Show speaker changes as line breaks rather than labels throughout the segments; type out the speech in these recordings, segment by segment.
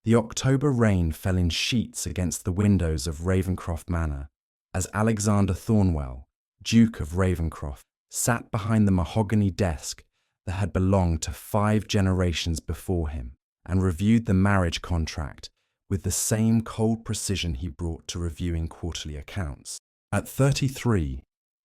The October rain fell in sheets against the windows of Ravencroft Manor as Alexander Thornwell, Duke of Ravencroft, sat behind the mahogany desk that had belonged to 5 generations before him and reviewed the marriage contract with the same cold precision he brought to reviewing quarterly accounts. At 33,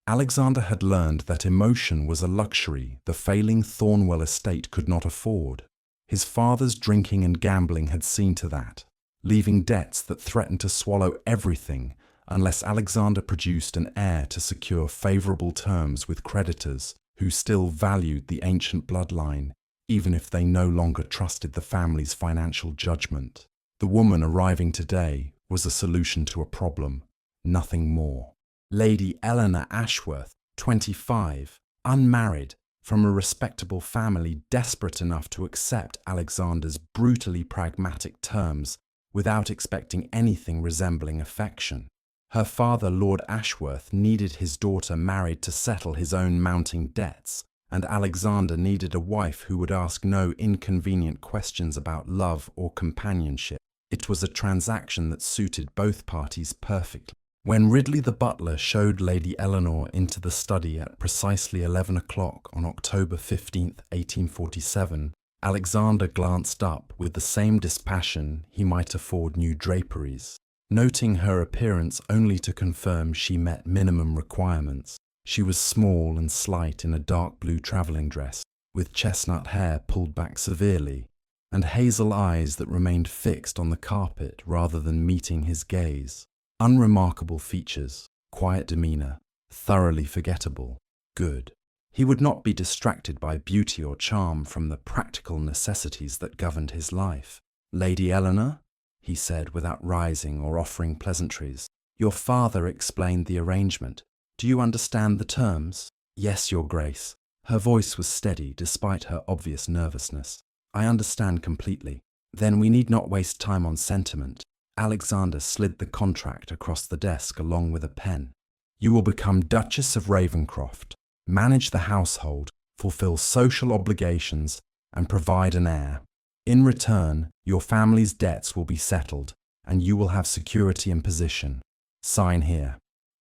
Alexander had learned that emotion was a luxury the failing Thornwell estate could not afford. His father's drinking and gambling had seen to that, leaving debts that threatened to swallow everything unless Alexander produced an heir to secure favourable terms with creditors who still valued the ancient bloodline, even if they no longer trusted the family's financial judgment. The woman arriving today was a solution to a problem, nothing more. Lady Eleanor Ashworth, 25, unmarried, from a respectable family desperate enough to accept Alexander's brutally pragmatic terms without expecting anything resembling affection. Her father, Lord Ashworth, needed his daughter married to settle his own mounting debts, and Alexander needed a wife who would ask no inconvenient questions about love or companionship. It was a transaction that suited both parties perfectly. When Ridley the butler showed Lady Eleanor into the study at precisely 11 o'clock on October 15, 1847, Alexander glanced up with the same dispassion he might afford new draperies. Noting her appearance only to confirm she met minimum requirements, she was small and slight in a dark blue travelling dress, with chestnut hair pulled back severely, and hazel eyes that remained fixed on the carpet rather than meeting his gaze. Unremarkable features, quiet demeanour, thoroughly forgettable, good. He would not be distracted by beauty or charm from the practical necessities that governed his life. "Lady Eleanor," he said without rising or offering pleasantries, "your father explained the arrangement. Do you understand the terms?" "Yes, Your Grace." Her voice was steady despite her obvious nervousness. "I understand completely. Then we need not waste time on sentiment." Alexander slid the contract across the desk along with a pen. "You will become Duchess of Ravencroft, manage the household, fulfill social obligations, and provide an heir. In return, your family's debts will be settled, and you will have security and position. Sign here."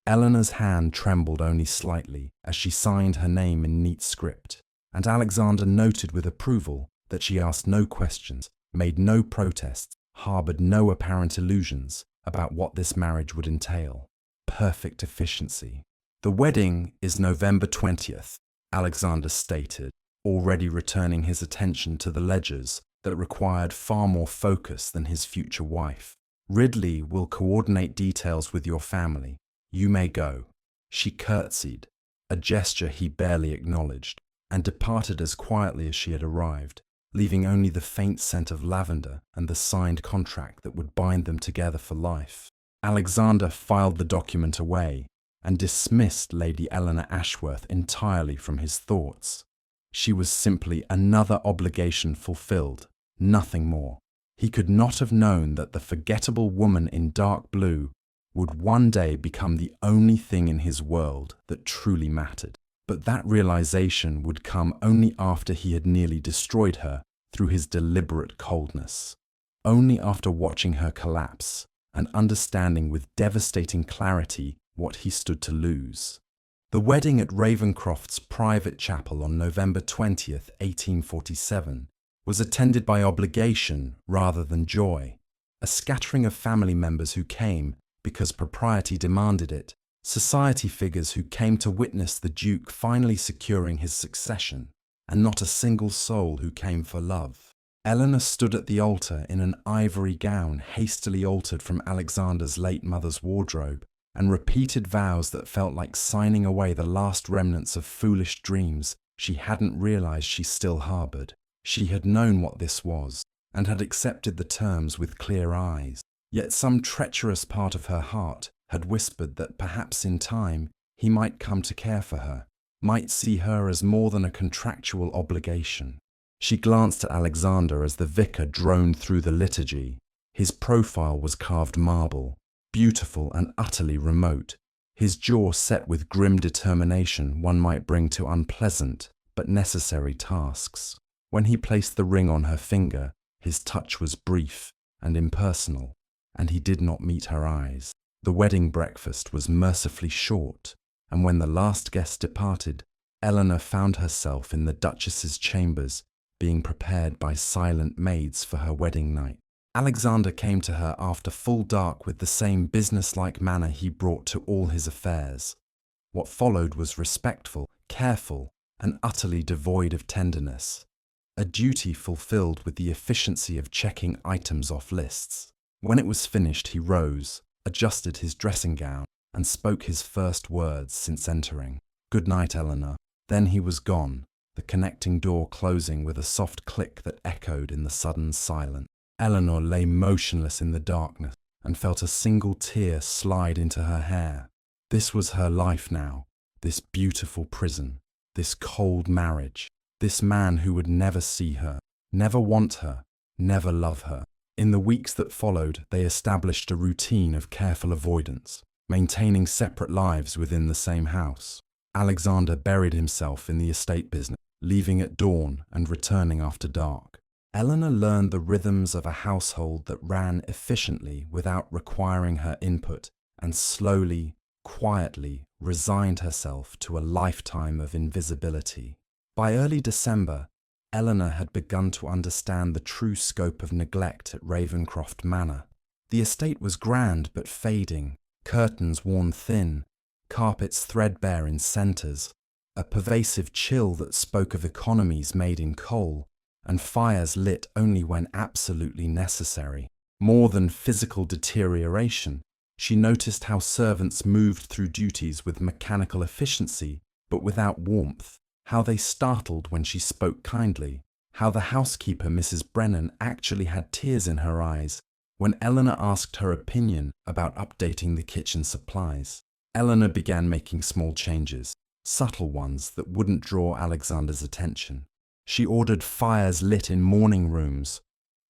Eleanor's hand trembled only slightly as she signed her name in neat script, and Alexander noted with approval that she asked no questions, made no protests, harboured no apparent illusions about what this marriage would entail. Perfect efficiency. "The wedding is November 20th, Alexander stated, already returning his attention to the ledgers that required far more focus than his future wife. "Ridley will coordinate details with your family. You may go." She curtsied, a gesture he barely acknowledged, and departed as quietly as she had arrived, leaving only the faint scent of lavender and the signed contract that would bind them together for life. Alexander filed the document away and dismissed Lady Eleanor Ashworth entirely from his thoughts. She was simply another obligation fulfilled, nothing more. He could not have known that the forgettable woman in dark blue would one day become the only thing in his world that truly mattered. But that realization would come only after he had nearly destroyed her through his deliberate coldness. Only after watching her collapse and understanding with devastating clarity what he stood to lose. The wedding at Ravencroft's private chapel on November 20th, 1847, was attended by obligation rather than joy. A scattering of family members who came because propriety demanded it, society figures who came to witness the Duke finally securing his succession, and not a single soul who came for love. Eleanor stood at the altar in an ivory gown hastily altered from Alexander's late mother's wardrobe, and repeated vows that felt like signing away the last remnants of foolish dreams she hadn't realized she still harbored. She had known what this was, and had accepted the terms with clear eyes. Yet some treacherous part of her heart had whispered that perhaps in time he might come to care for her, might see her as more than a contractual obligation. She glanced at Alexander as the vicar droned through the liturgy. His profile was carved marble, beautiful and utterly remote, his jaw set with grim determination one might bring to unpleasant but necessary tasks. When he placed the ring on her finger, his touch was brief and impersonal, and he did not meet her eyes. The wedding breakfast was mercifully short, and when the last guest departed, Eleanor found herself in the Duchess's chambers, being prepared by silent maids for her wedding night. Alexander came to her after full dark with the same businesslike manner he brought to all his affairs. What followed was respectful, careful, and utterly devoid of tenderness. A duty fulfilled with the efficiency of checking items off lists. When it was finished, he rose, adjusted his dressing gown, and spoke his first words since entering. "Good night, Eleanor." Then he was gone, the connecting door closing with a soft click that echoed in the sudden silence. Eleanor lay motionless in the darkness and felt a single tear slide into her hair. This was her life now, this beautiful prison, this cold marriage, this man who would never see her, never want her, never love her. In the weeks that followed, they established a routine of careful avoidance, maintaining separate lives within the same house. Alexander buried himself in the estate business, leaving at dawn and returning after dark. Eleanor learned the rhythms of a household that ran efficiently without requiring her input, and slowly, quietly resigned herself to a lifetime of invisibility. By early December, Eleanor had begun to understand the true scope of neglect at Ravencroft Manor. The estate was grand but fading, curtains worn thin, carpets threadbare in centres, a pervasive chill that spoke of economies made in coal, and fires lit only when absolutely necessary. More than physical deterioration, she noticed how servants moved through duties with mechanical efficiency but without warmth, how they startled when she spoke kindly, how the housekeeper, Mrs. Brennan, actually had tears in her eyes when Eleanor asked her opinion about updating the kitchen supplies. Eleanor began making small changes, subtle ones that wouldn't draw Alexander's attention. She ordered fires lit in morning rooms,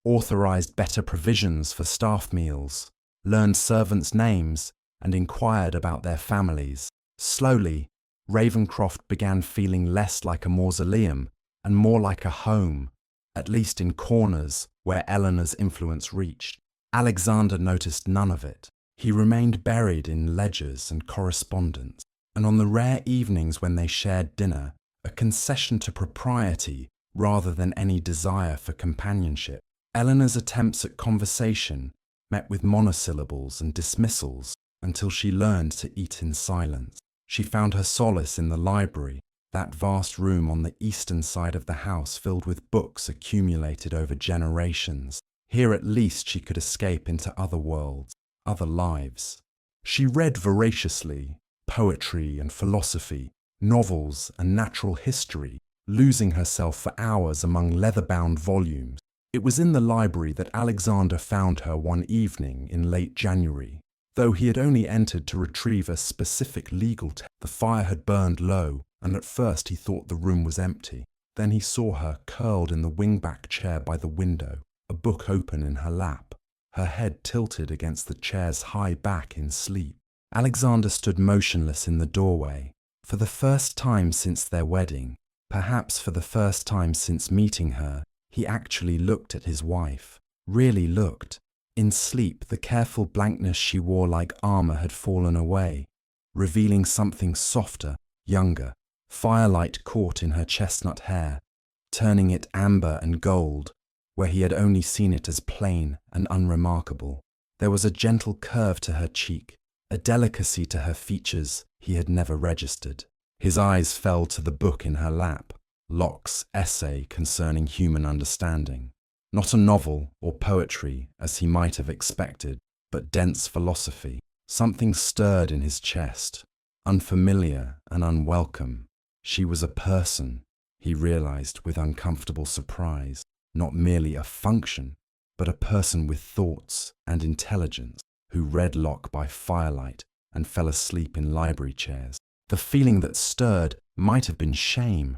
authorized better provisions for staff meals, learned servants' names, and inquired about their families. Slowly, Ravencroft began feeling less like a mausoleum and more like a home, at least in corners where Eleanor's influence reached. Alexander noticed none of it. He remained buried in ledgers and correspondence, and on the rare evenings when they shared dinner, a concession to propriety rather than any desire for companionship. Eleanor's attempts at conversation met with monosyllables and dismissals until she learned to eat in silence. She found her solace in the library, that vast room on the eastern side of the house filled with books accumulated over generations. Here at least she could escape into other worlds, other lives. She read voraciously, poetry and philosophy, novels and natural history, losing herself for hours among leather-bound volumes. It was in the library that Alexander found her one evening in late January. Though he had only entered to retrieve a specific legal text, the fire had burned low, and at first he thought the room was empty. Then he saw her curled in the wing-back chair by the window, a book open in her lap, her head tilted against the chair's high back in sleep. Alexander stood motionless in the doorway. For the first time since their wedding, perhaps for the first time since meeting her, he actually looked at his wife. Really looked. In sleep, the careful blankness she wore like armor had fallen away, revealing something softer, younger. Firelight caught in her chestnut hair, turning it amber and gold, where he had only seen it as plain and unremarkable. There was a gentle curve to her cheek, a delicacy to her features he had never registered. His eyes fell to the book in her lap, Locke's essay concerning human understanding. Not a novel or poetry, as he might have expected, but dense philosophy. Something stirred in his chest, unfamiliar and unwelcome. She was a person, he realized with uncomfortable surprise, not merely a function, but a person with thoughts and intelligence, who read Locke by firelight and fell asleep in library chairs. The feeling that stirred might have been shame,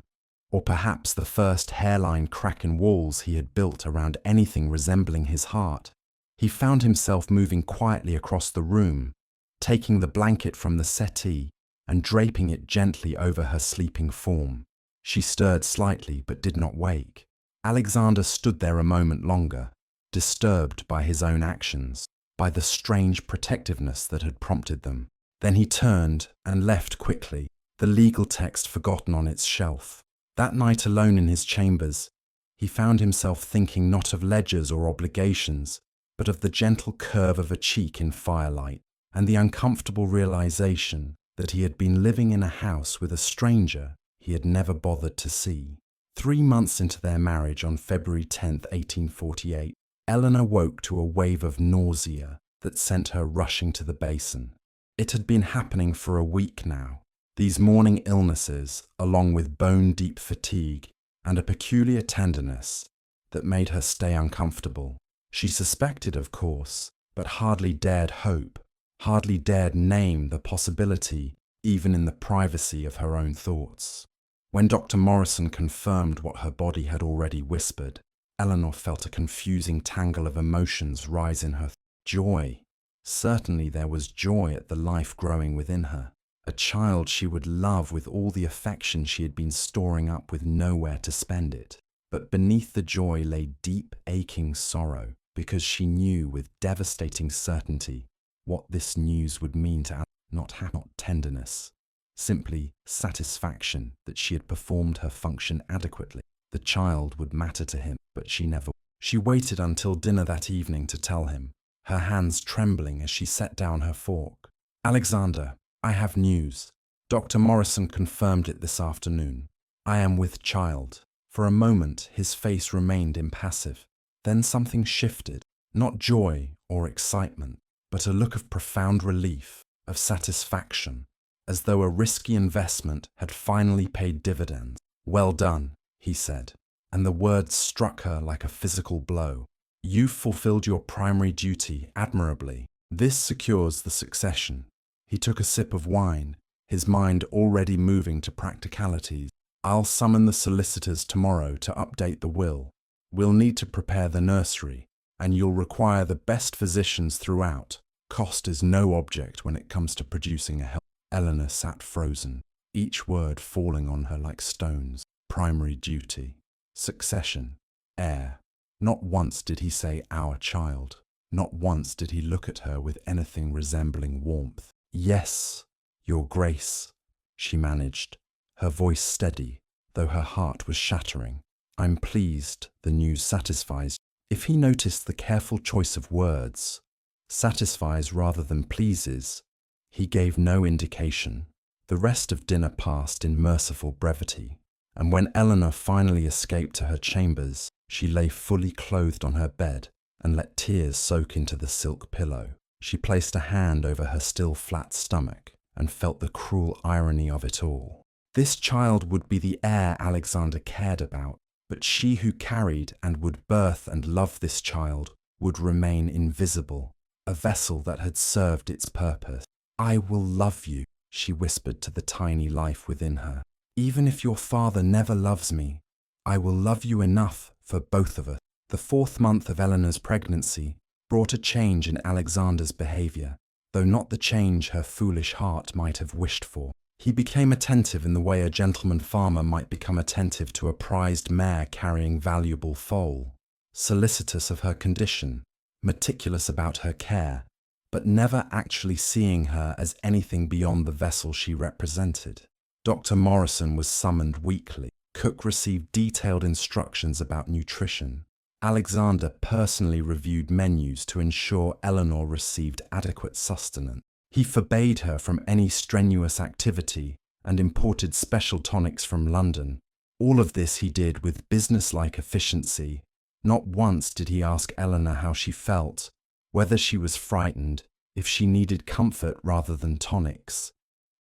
or perhaps the first hairline crack in walls he had built around anything resembling his heart. He found himself moving quietly across the room, taking the blanket from the settee and draping it gently over her sleeping form. She stirred slightly but did not wake. Alexander stood there a moment longer, disturbed by his own actions, by the strange protectiveness that had prompted them. Then he turned and left quickly, the legal text forgotten on its shelf. That night alone in his chambers, he found himself thinking not of ledgers or obligations, but of the gentle curve of a cheek in firelight, and the uncomfortable realization that he had been living in a house with a stranger he had never bothered to see. 3 months into their marriage, on February 10, 1848, Eleanor woke to a wave of nausea that sent her rushing to the basin. It had been happening for a week now. These morning illnesses, along with bone-deep fatigue and a peculiar tenderness that made her stay uncomfortable. She suspected, of course, but hardly dared hope, hardly dared name the possibility even in the privacy of her own thoughts. When Dr. Morrison confirmed what her body had already whispered, Eleanor felt a confusing tangle of emotions rise in her. Joy. Certainly there was joy at the life growing within her. A child she would love with all the affection she had been storing up with nowhere to spend it. But beneath the joy lay deep, aching sorrow, because she knew with devastating certainty what this news would mean to not tenderness, simply satisfaction that she had performed her function adequately. The child would matter to him, but she never. She waited until dinner that evening to tell him, her hands trembling as she set down her fork. "Alexander, I have news. Dr. Morrison confirmed it this afternoon. I am with child." For a moment his face remained impassive. Then something shifted, not joy or excitement, but a look of profound relief, of satisfaction, as though a risky investment had finally paid dividends. "Well done," he said, and the words struck her like a physical blow. "You've fulfilled your primary duty admirably. This secures the succession." He took a sip of wine, his mind already moving to practicalities. "I'll summon the solicitors tomorrow to update the will. We'll need to prepare the nursery, and you'll require the best physicians throughout. Cost is no object when it comes to producing a health." Eleanor sat frozen, each word falling on her like stones. Primary duty, succession, heir. Not once did he say "our child." Not once did he look at her with anything resembling warmth. "Yes, Your Grace," she managed, her voice steady, though her heart was shattering. "I'm pleased the news satisfies." If he noticed the careful choice of words, satisfies rather than pleases, he gave no indication. The rest of dinner passed in merciful brevity, and when Eleanor finally escaped to her chambers, she lay fully clothed on her bed and let tears soak into the silk pillow. She placed a hand over her still flat stomach and felt the cruel irony of it all. This child would be the heir Alexander cared about, but she who carried and would birth and love this child would remain invisible, a vessel that had served its purpose. "I will love you," she whispered to the tiny life within her. "Even if your father never loves me, I will love you enough for both of us." The 4th month of Eleanor's pregnancy brought a change in Alexander's behaviour, though not the change her foolish heart might have wished for. He became attentive in the way a gentleman farmer might become attentive to a prized mare carrying valuable foal, solicitous of her condition, meticulous about her care, but never actually seeing her as anything beyond the vessel she represented. Dr. Morrison was summoned weekly. Cook received detailed instructions about nutrition. Alexander personally reviewed menus to ensure Eleanor received adequate sustenance. He forbade her from any strenuous activity and imported special tonics from London. All of this he did with businesslike efficiency. Not once did he ask Eleanor how she felt, whether she was frightened, if she needed comfort rather than tonics.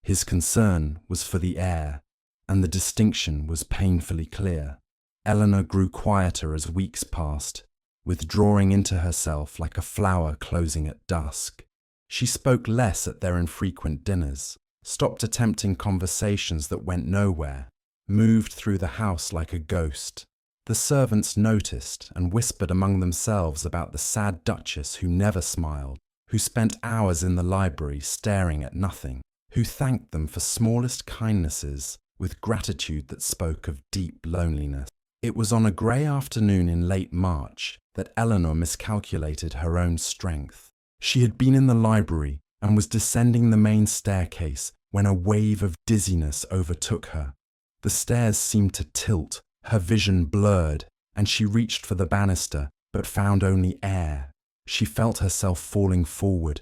His concern was for the heir, and the distinction was painfully clear. Eleanor grew quieter as weeks passed, withdrawing into herself like a flower closing at dusk. She spoke less at their infrequent dinners, stopped attempting conversations that went nowhere, moved through the house like a ghost. The servants noticed and whispered among themselves about the sad Duchess who never smiled, who spent hours in the library staring at nothing, who thanked them for smallest kindnesses with gratitude that spoke of deep loneliness. It was on a grey afternoon in late March that Eleanor miscalculated her own strength. She had been in the library and was descending the main staircase when a wave of dizziness overtook her. The stairs seemed to tilt, her vision blurred, and she reached for the banister but found only air. She felt herself falling forward,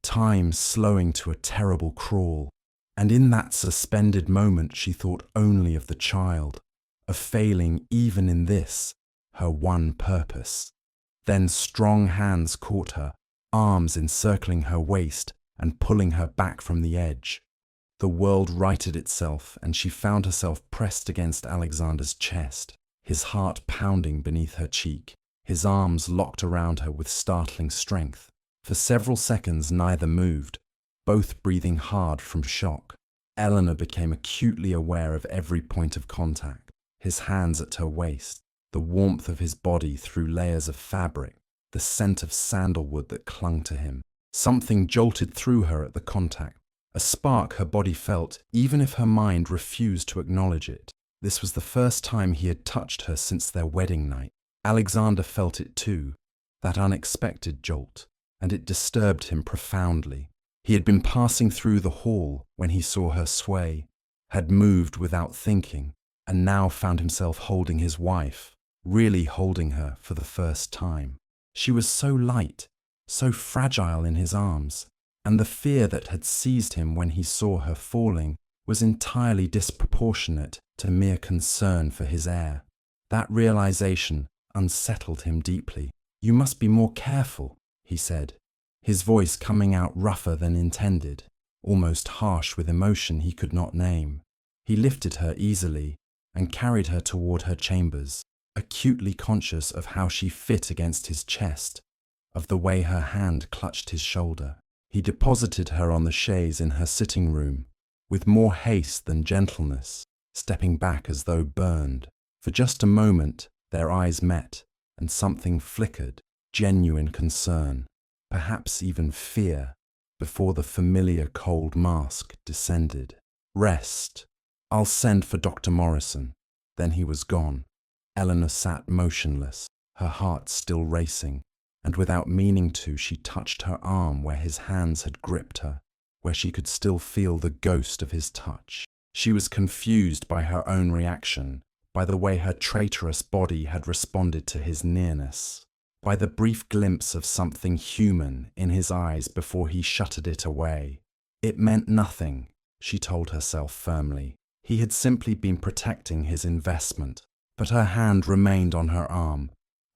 time slowing to a terrible crawl, and in that suspended moment she thought only of the child, of failing even in this, her one purpose. Then strong hands caught her, arms encircling her waist and pulling her back from the edge. The world righted itself and she found herself pressed against Alexander's chest, his heart pounding beneath her cheek, his arms locked around her with startling strength. For several seconds neither moved, both breathing hard from shock. Eleanor became acutely aware of every point of contact, his hands at her waist, the warmth of his body through layers of fabric, the scent of sandalwood that clung to him. Something jolted through her at the contact, a spark her body felt even if her mind refused to acknowledge it. This was the first time he had touched her since their wedding night. Alexander felt it too, that unexpected jolt, and it disturbed him profoundly. He had been passing through the hall when he saw her sway, had moved without thinking, and now found himself holding his wife, really holding her for the first time. She was so light, so fragile in his arms, and the fear that had seized him when he saw her falling was entirely disproportionate to mere concern for his heir. That realization unsettled him deeply. "You must be more careful," he said, his voice coming out rougher than intended, almost harsh with emotion he could not name. He lifted her easily and carried her toward her chambers, acutely conscious of how she fit against his chest, of the way her hand clutched his shoulder. He deposited her on the chaise in her sitting room, with more haste than gentleness, stepping back as though burned. For just a moment their eyes met, and something flickered, genuine concern, perhaps even fear, before the familiar cold mask descended. "Rest. I'll send for Dr. Morrison." Then he was gone. Eleanor sat motionless, her heart still racing, and without meaning to, she touched her arm where his hands had gripped her, where she could still feel the ghost of his touch. She was confused by her own reaction, by the way her traitorous body had responded to his nearness, by the brief glimpse of something human in his eyes before he shuttered it away. It meant nothing, she told herself firmly. He had simply been protecting his investment. But her hand remained on her arm,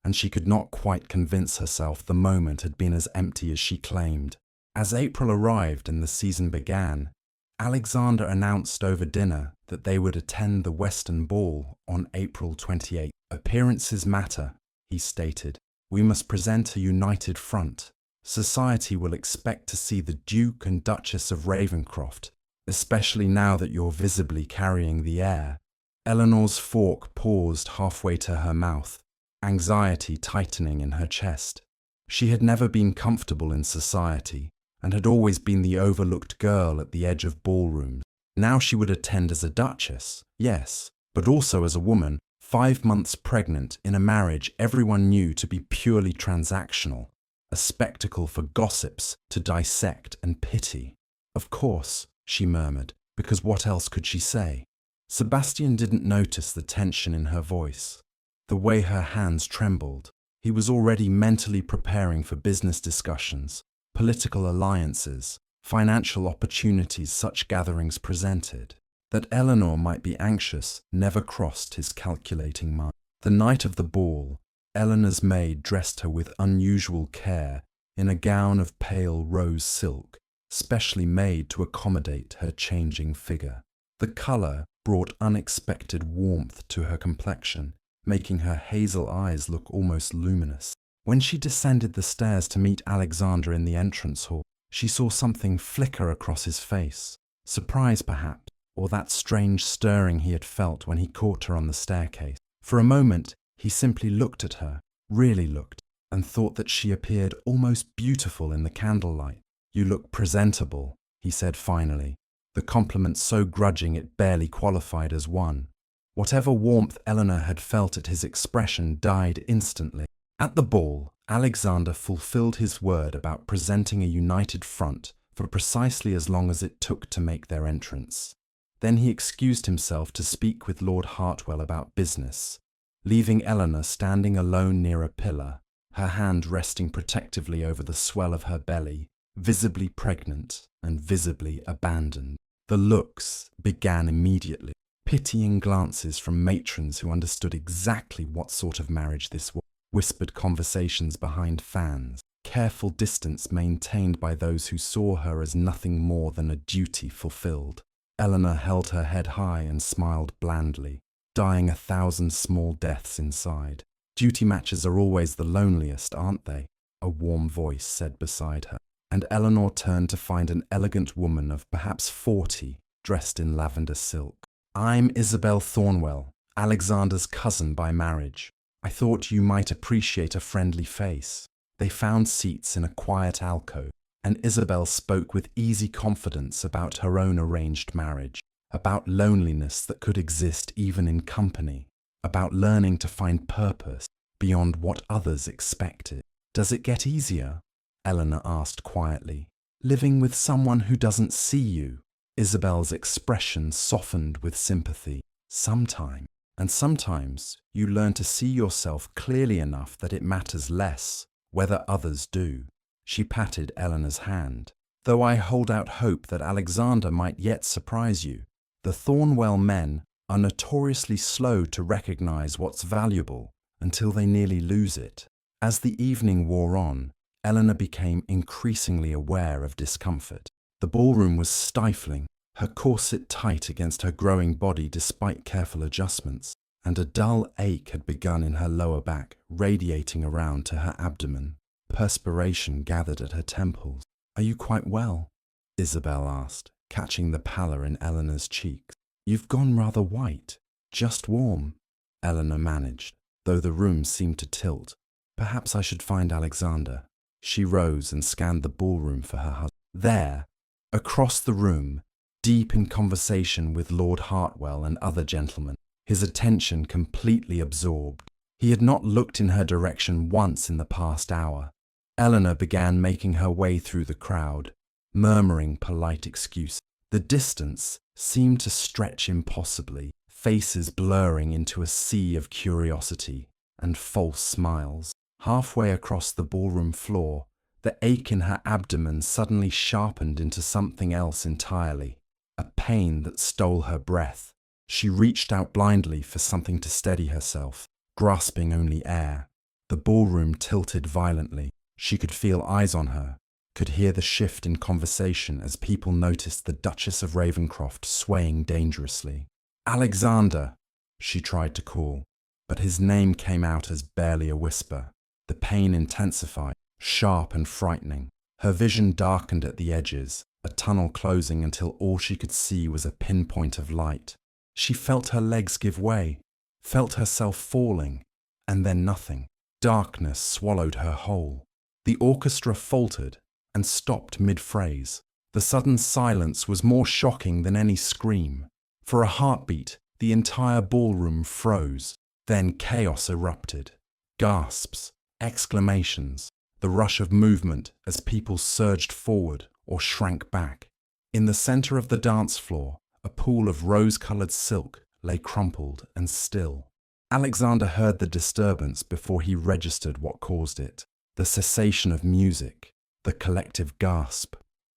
and she could not quite convince herself the moment had been as empty as she claimed. As April arrived and the season began, Alexander announced over dinner that they would attend the Weston Ball on April 28th. "Appearances matter," he stated. "We must present a united front. Society will expect to see the Duke and Duchess of Ravencroft, especially now that you're visibly carrying the heir." Eleanor's fork paused halfway to her mouth, anxiety tightening in her chest. She had never been comfortable in society, and had always been the overlooked girl at the edge of ballrooms. Now she would attend as a duchess, yes, but also as a woman, 5 months pregnant in a marriage everyone knew to be purely transactional, a spectacle for gossips to dissect and pity. "Of course," she murmured, because what else could she say? Sebastian didn't notice the tension in her voice, the way her hands trembled. He was already mentally preparing for business discussions, political alliances, financial opportunities such gatherings presented. That Eleanor might be anxious never crossed his calculating mind. The night of the ball, Eleanor's maid dressed her with unusual care in a gown of pale rose silk, specially made to accommodate her changing figure. The colour brought unexpected warmth to her complexion, making her hazel eyes look almost luminous. When she descended the stairs to meet Alexander in the entrance hall, she saw something flicker across his face. Surprise, perhaps, or that strange stirring he had felt when he caught her on the staircase. For a moment, he simply looked at her, really looked, and thought that she appeared almost beautiful in the candlelight. "You look presentable," he said finally, the compliment so grudging it barely qualified as one. Whatever warmth Eleanor had felt at his expression died instantly. At the ball, Alexander fulfilled his word about presenting a united front for precisely as long as it took to make their entrance. Then he excused himself to speak with Lord Hartwell about business, leaving Eleanor standing alone near a pillar, her hand resting protectively over the swell of her belly, visibly pregnant and visibly abandoned. The looks began immediately. Pitying glances from matrons who understood exactly what sort of marriage this was, whispered conversations behind fans, careful distance maintained by those who saw her as nothing more than a duty fulfilled. Eleanor held her head high and smiled blandly, dying 1,000 small deaths inside. Duty matches are always the loneliest, aren't they? A warm voice said beside her, and Eleanor turned to find an elegant woman of perhaps 40, dressed in lavender silk. "I'm Isabel Thornwell, Alexander's cousin by marriage. I thought you might appreciate a friendly face." They found seats in a quiet alcove, and Isabel spoke with easy confidence about her own arranged marriage, about loneliness that could exist even in company, about learning to find purpose beyond what others expected. "Does it get easier?" Eleanor asked quietly. "Living with someone who doesn't see you?" Isabel's expression softened with sympathy. "Sometimes. And sometimes you learn to see yourself clearly enough that it matters less whether others do." She patted Eleanor's hand. "Though I hold out hope that Alexander might yet surprise you. The Thornwell men are notoriously slow to recognize what's valuable until they nearly lose it." As the evening wore on, Eleanor became increasingly aware of discomfort. The ballroom was stifling, her corset tight against her growing body despite careful adjustments, and a dull ache had begun in her lower back, radiating around to her abdomen. Perspiration gathered at her temples. "Are you quite well?" Isabel asked, catching the pallor in Eleanor's cheeks. "You've gone rather white. Just warm," Eleanor managed, though the room seemed to tilt. "Perhaps I should find Alexander." She rose and scanned the ballroom for her husband. There, across the room, deep in conversation with Lord Hartwell and other gentlemen, his attention completely absorbed. He had not looked in her direction once in the past hour. Eleanor began making her way through the crowd, murmuring polite excuses. The distance seemed to stretch impossibly, faces blurring into a sea of curiosity and false smiles. Halfway across the ballroom floor, the ache in her abdomen suddenly sharpened into something else entirely, a pain that stole her breath. She reached out blindly for something to steady herself, grasping only air. The ballroom tilted violently. She could feel eyes on her, could hear the shift in conversation as people noticed the Duchess of Ravencroft swaying dangerously. "Alexander," she tried to call, but his name came out as barely a whisper. The pain intensified, sharp and frightening. Her vision darkened at the edges, a tunnel closing until all she could see was a pinpoint of light. She felt her legs give way, felt herself falling, and then nothing. Darkness swallowed her whole. The orchestra faltered and stopped mid-phrase. The sudden silence was more shocking than any scream. For a heartbeat, the entire ballroom froze. Then chaos erupted. Gasps, exclamations, the rush of movement as people surged forward or shrank back. In the center of the dance floor, a pool of rose-colored silk lay crumpled and still. Alexander heard the disturbance before he registered what caused it. The cessation of music, the collective gasp.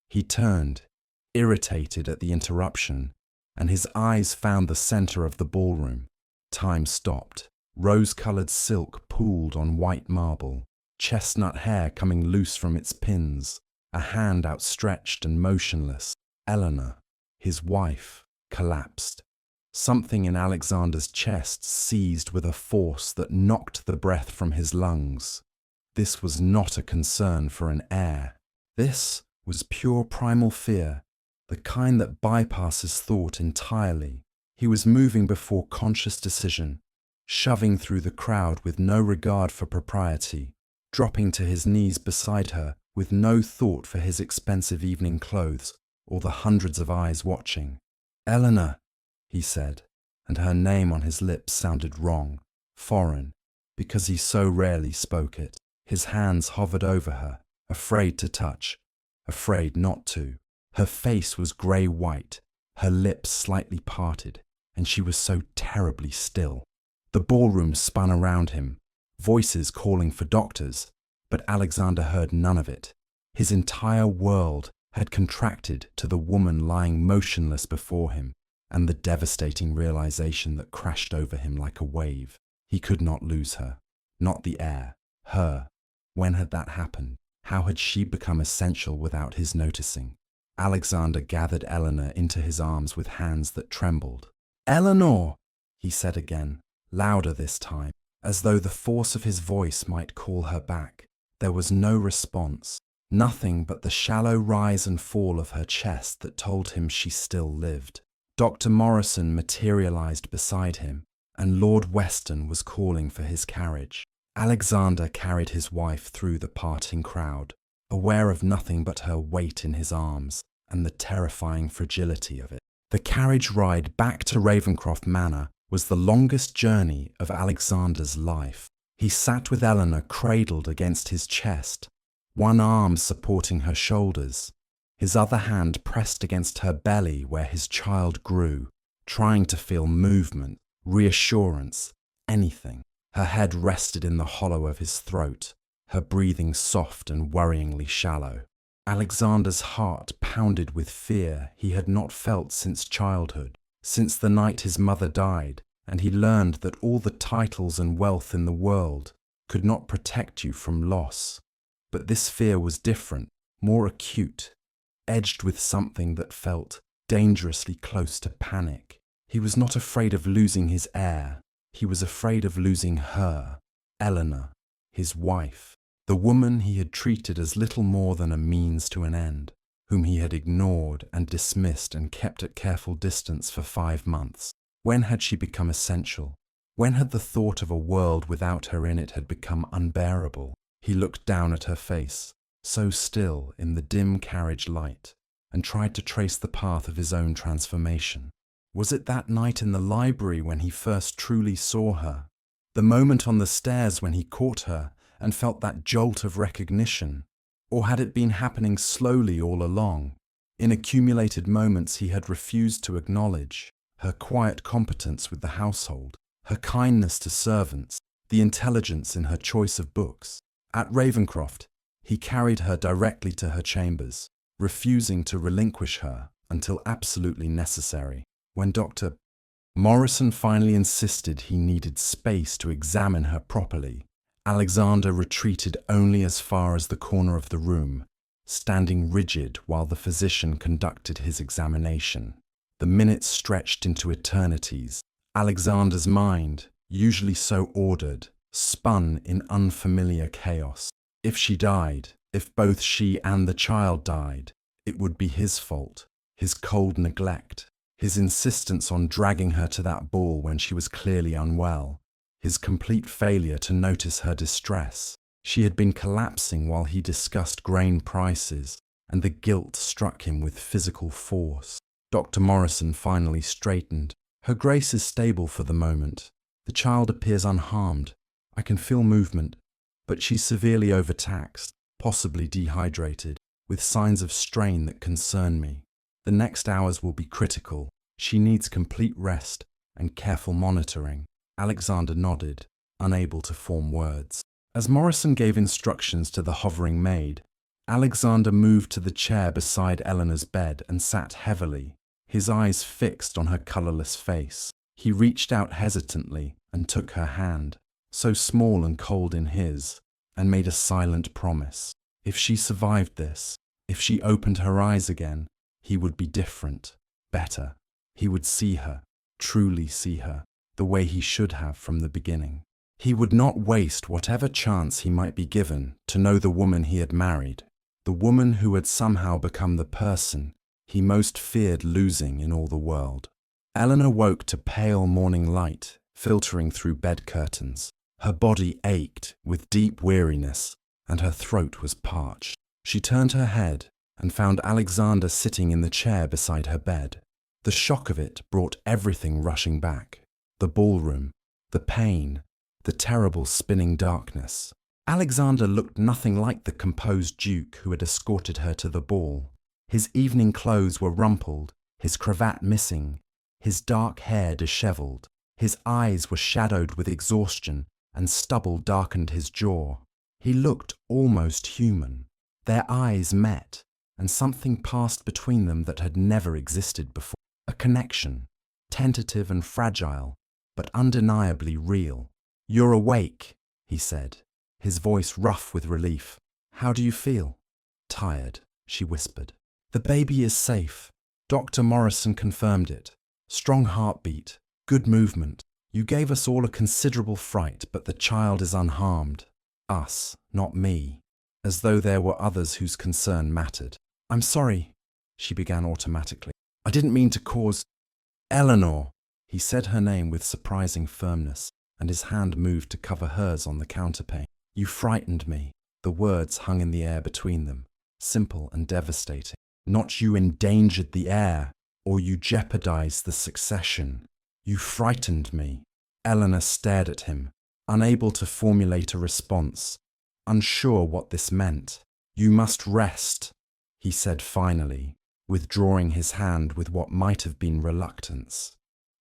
He turned, irritated at the interruption, and his eyes found the center of the ballroom. Time stopped. Rose-colored silk pooled on white marble, chestnut hair coming loose from its pins, a hand outstretched and motionless. Eleanor, his wife, collapsed. Something in Alexander's chest seized with a force that knocked the breath from his lungs. This was not a concern for an heir. This was pure primal fear, the kind that bypasses thought entirely. He was moving before conscious decision, shoving through the crowd with no regard for propriety, dropping to his knees beside her with no thought for his expensive evening clothes or the hundreds of eyes watching. "Eleanor," he said, and her name on his lips sounded wrong, foreign, because he so rarely spoke it. His hands hovered over her, afraid to touch, afraid not to. Her face was grey-white, her lips slightly parted, and she was so terribly still. The ballroom spun around him, voices calling for doctors, but Alexander heard none of it. His entire world had contracted to the woman lying motionless before him, and the devastating realization that crashed over him like a wave. He could not lose her, not the heir, her. When had that happened? How had she become essential without his noticing? Alexander gathered Eleanor into his arms with hands that trembled. "Eleanor!" he said again, louder this time, as though the force of his voice might call her back. There was no response, nothing but the shallow rise and fall of her chest that told him she still lived. Dr. Morrison materialized beside him, and Lord Weston was calling for his carriage. Alexander carried his wife through the parting crowd, aware of nothing but her weight in his arms and the terrifying fragility of it. The carriage ride back to Ravencroft Manor was the longest journey of Alexander's life. He sat with Eleanor cradled against his chest, one arm supporting her shoulders, his other hand pressed against her belly where his child grew, trying to feel movement, reassurance, anything. Her head rested in the hollow of his throat, her breathing soft and worryingly shallow. Alexander's heart pounded with fear he had not felt since childhood, since the night his mother died, and he learned that all the titles and wealth in the world could not protect you from loss. But this fear was different, more acute, edged with something that felt dangerously close to panic. He was not afraid of losing his heir. He was afraid of losing her, Eleanor, his wife, the woman he had treated as little more than a means to an end, whom he had ignored and dismissed and kept at careful distance for 5 months. When had she become essential? When had the thought of a world without her in it had become unbearable? He looked down at her face, so still in the dim carriage light, and tried to trace the path of his own transformation. Was it that night in the library when he first truly saw her? The moment on the stairs when he caught her and felt that jolt of recognition? Or had it been happening slowly all along, in accumulated moments he had refused to acknowledge? Her quiet competence with the household, her kindness to servants, the intelligence in her choice of books. At Ravencroft, he carried her directly to her chambers, refusing to relinquish her until absolutely necessary. When Dr. Morrison finally insisted he needed space to examine her properly, Alexander retreated only as far as the corner of the room, standing rigid while the physician conducted his examination. The minutes stretched into eternities. Alexander's mind, usually so ordered, spun in unfamiliar chaos. If she died, if both she and the child died, it would be his fault, his cold neglect, his insistence on dragging her to that ball when she was clearly unwell, his complete failure to notice her distress. She had been collapsing while he discussed grain prices, and the guilt struck him with physical force. Dr. Morrison finally straightened. "Her grace is stable for the moment. The child appears unharmed. I can feel movement, but she's severely overtaxed, possibly dehydrated, with signs of strain that concern me. The next hours will be critical. She needs complete rest and careful monitoring." Alexander nodded, unable to form words. As Morrison gave instructions to the hovering maid, Alexander moved to the chair beside Eleanor's bed and sat heavily, his eyes fixed on her colourless face. He reached out hesitantly and took her hand, so small and cold in his, and made a silent promise. If she survived this, if she opened her eyes again, he would be different, better. He would see her, truly see her, the way he should have from the beginning. He would not waste whatever chance he might be given to know the woman he had married, the woman who had somehow become the person he most feared losing in all the world. Eleanor woke to pale morning light filtering through bed curtains. Her body ached with deep weariness, and her throat was parched. She turned her head and found Alexander sitting in the chair beside her bed. The shock of it brought everything rushing back. The ballroom, the pain, the terrible spinning darkness. Alexander looked nothing like the composed Duke who had escorted her to the ball. His evening clothes were rumpled, his cravat missing, his dark hair dishevelled. His eyes were shadowed with exhaustion, and stubble darkened his jaw. He looked almost human. Their eyes met, and something passed between them that had never existed before. A connection, tentative and fragile, but undeniably real. "You're awake," he said, his voice rough with relief. "How do you feel?" "Tired," she whispered. "The baby is safe. Dr. Morrison confirmed it. Strong heartbeat, good movement. You gave us all a considerable fright, but the child is unharmed. Us, not me. As though there were others whose concern mattered. I'm sorry," she began automatically. "I didn't mean to cause—" "Eleanor!" He said her name with surprising firmness, and his hand moved to cover hers on the counterpane. "You frightened me." The words hung in the air between them, simple and devastating. "Not you endangered the heir, or you jeopardized the succession. You frightened me." Eleanor stared at him, unable to formulate a response, unsure what this meant. "You must rest," he said finally, withdrawing his hand with what might have been reluctance.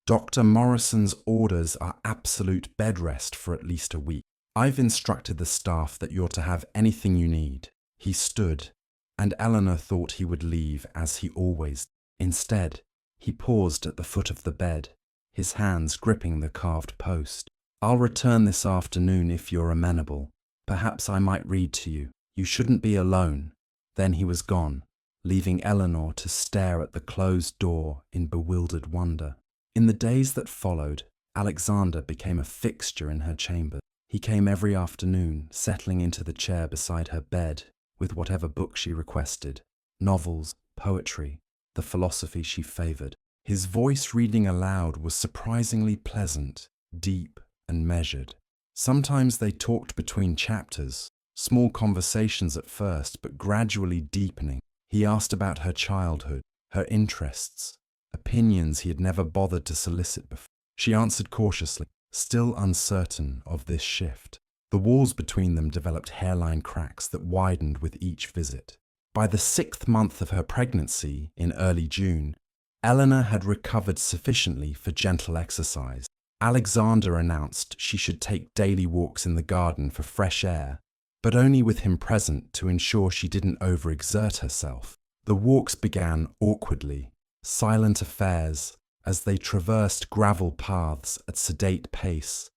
"Dr. Morrison's orders are absolute bed rest for at least a week. I've instructed the staff that you're to have anything you need." He stood, and Eleanor thought he would leave as he always did. Instead, he paused at the foot of the bed, his hands gripping the carved post. "I'll return this afternoon if you're amenable. Perhaps I might read to you. You shouldn't be alone." Then he was gone, leaving Eleanor to stare at the closed door in bewildered wonder. In the days that followed, Alexander became a fixture in her chamber. He came every afternoon, settling into the chair beside her bed with whatever book she requested, novels, poetry, the philosophy she favoured. His voice reading aloud was surprisingly pleasant, deep and measured. Sometimes they talked between chapters, small conversations at first, but gradually deepening. He asked about her childhood, her interests, opinions he had never bothered to solicit before. She answered cautiously, still uncertain of this shift. The walls between them developed hairline cracks that widened with each visit. By the 6th month of her pregnancy, in early June, Eleanor had recovered sufficiently for gentle exercise. Alexander announced she should take daily walks in the garden for fresh air, but only with him present to ensure she didn't overexert herself. The walks began awkwardly, silent affairs, as they traversed gravel paths at sedate pace,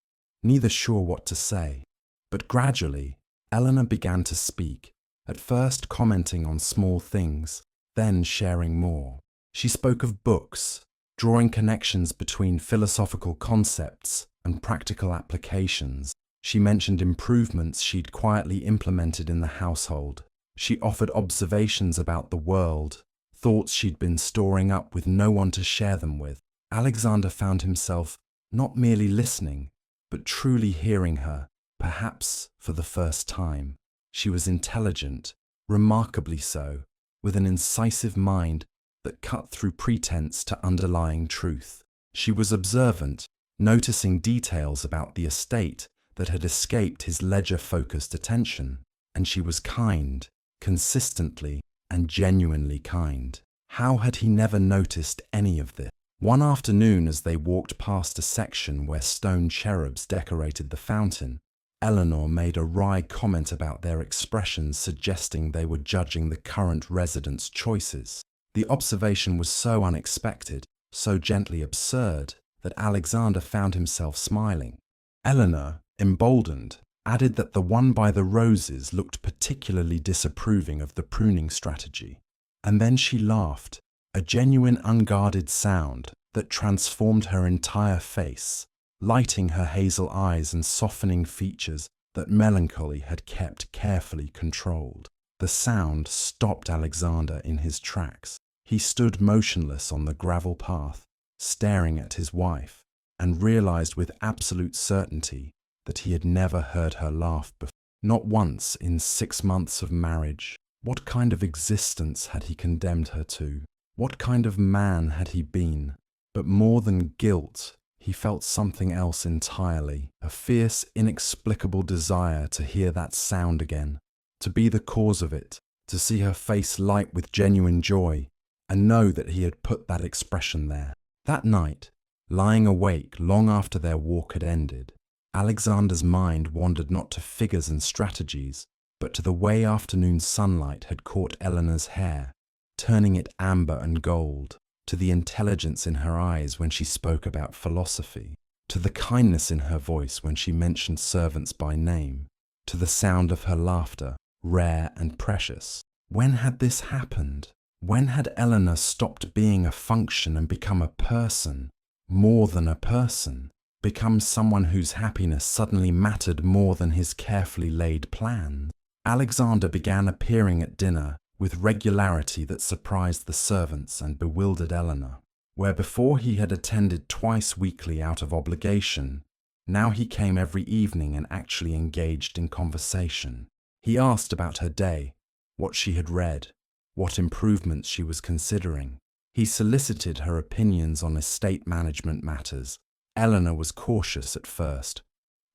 neither sure what to say. But gradually, Eleanor began to speak, at first commenting on small things, then sharing more. She spoke of books, drawing connections between philosophical concepts and practical applications. She mentioned improvements she'd quietly implemented in the household. She offered observations about the world, thoughts she'd been storing up with no one to share them with. Alexander found himself not merely listening, but truly hearing her, perhaps for the first time. She was intelligent, remarkably so, with an incisive mind that cut through pretense to underlying truth. She was observant, noticing details about the estate that had escaped his leisure-focused attention, and she was kind, consistently and genuinely kind. How had he never noticed any of this? One afternoon, as they walked past a section where stone cherubs decorated the fountain, Eleanor made a wry comment about their expressions, suggesting they were judging the current residents' choices. The observation was so unexpected, so gently absurd, that Alexander found himself smiling. Eleanor, emboldened, added that the one by the roses looked particularly disapproving of the pruning strategy. And then she laughed, a genuine unguarded sound that transformed her entire face, lighting her hazel eyes and softening features that melancholy had kept carefully controlled. The sound stopped Alexander in his tracks. He stood motionless on the gravel path, staring at his wife, and realized with absolute certainty that he had never heard her laugh before. Not once in 6 months of marriage. What kind of existence had he condemned her to? What kind of man had he been? But more than guilt, he felt something else entirely, a fierce, inexplicable desire to hear that sound again, to be the cause of it, to see her face light with genuine joy, and know that he had put that expression there. That night, lying awake long after their walk had ended, Alexander's mind wandered not to figures and strategies, but to the way afternoon sunlight had caught Eleanor's hair, turning it amber and gold, to the intelligence in her eyes when she spoke about philosophy, to the kindness in her voice when she mentioned servants by name, to the sound of her laughter, rare and precious. When had this happened? When had Eleanor stopped being a function and become a person, more than a person, become someone whose happiness suddenly mattered more than his carefully laid plans? Alexander began appearing at dinner with regularity that surprised the servants and bewildered Eleanor. Where before he had attended twice weekly out of obligation, now he came every evening and actually engaged in conversation. He asked about her day, what she had read, what improvements she was considering. He solicited her opinions on estate management matters. Eleanor was cautious at first,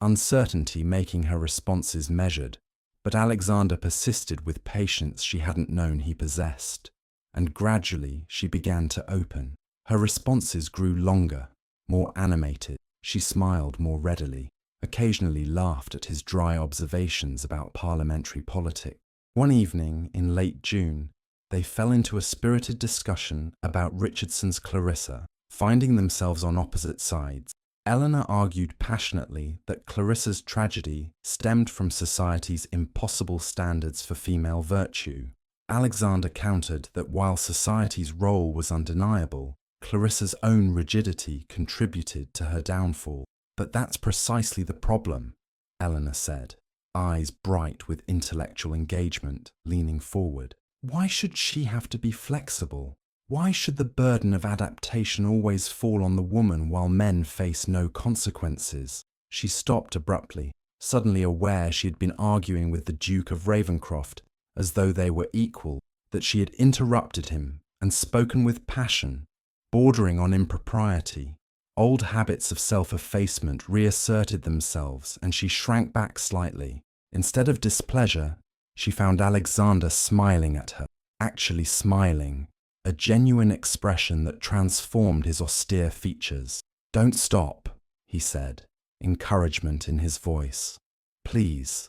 uncertainty making her responses measured, but Alexander persisted with patience she hadn't known he possessed, and gradually she began to open. Her responses grew longer, more animated. She smiled more readily, occasionally laughed at his dry observations about parliamentary politics. One evening in late June, they fell into a spirited discussion about Richardson's Clarissa. Finding themselves on opposite sides, Eleanor argued passionately that Clarissa's tragedy stemmed from society's impossible standards for female virtue. Alexander countered that while society's role was undeniable, Clarissa's own rigidity contributed to her downfall. But that's precisely the problem, Eleanor said, eyes bright with intellectual engagement, leaning forward. Why should she have to be flexible? Why should the burden of adaptation always fall on the woman while men face no consequences? She stopped abruptly, suddenly aware she had been arguing with the Duke of Ravencroft as though they were equal, that she had interrupted him and spoken with passion, bordering on impropriety. Old habits of self-effacement reasserted themselves and she shrank back slightly. Instead of displeasure, she found Alexander smiling at her, actually smiling, a genuine expression that transformed his austere features. "Don't stop," he said, encouragement in his voice. "Please,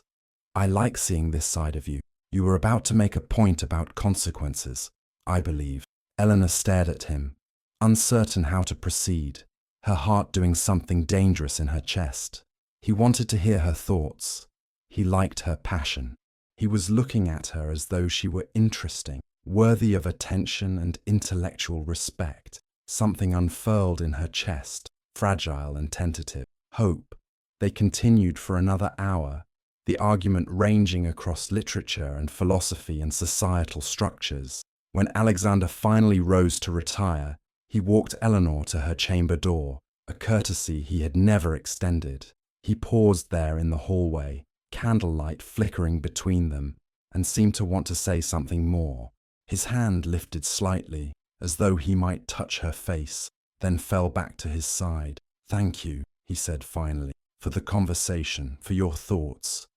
I like seeing this side of you. You were about to make a point about consequences, I believe." Eleanor stared at him, uncertain how to proceed, her heart doing something dangerous in her chest. He wanted to hear her thoughts. He liked her passion. He was looking at her as though she were interesting, worthy of attention and intellectual respect. Something unfurled in her chest, fragile and tentative. Hope. They continued for another hour, the argument ranging across literature and philosophy and societal structures. When Alexander finally rose to retire, he walked Eleanor to her chamber door, a courtesy he had never extended. He paused there in the hallway, candlelight flickering between them, and seemed to want to say something more. His hand lifted slightly, as though he might touch her face, then fell back to his side. "Thank you," he said finally, "for the conversation, for your thoughts.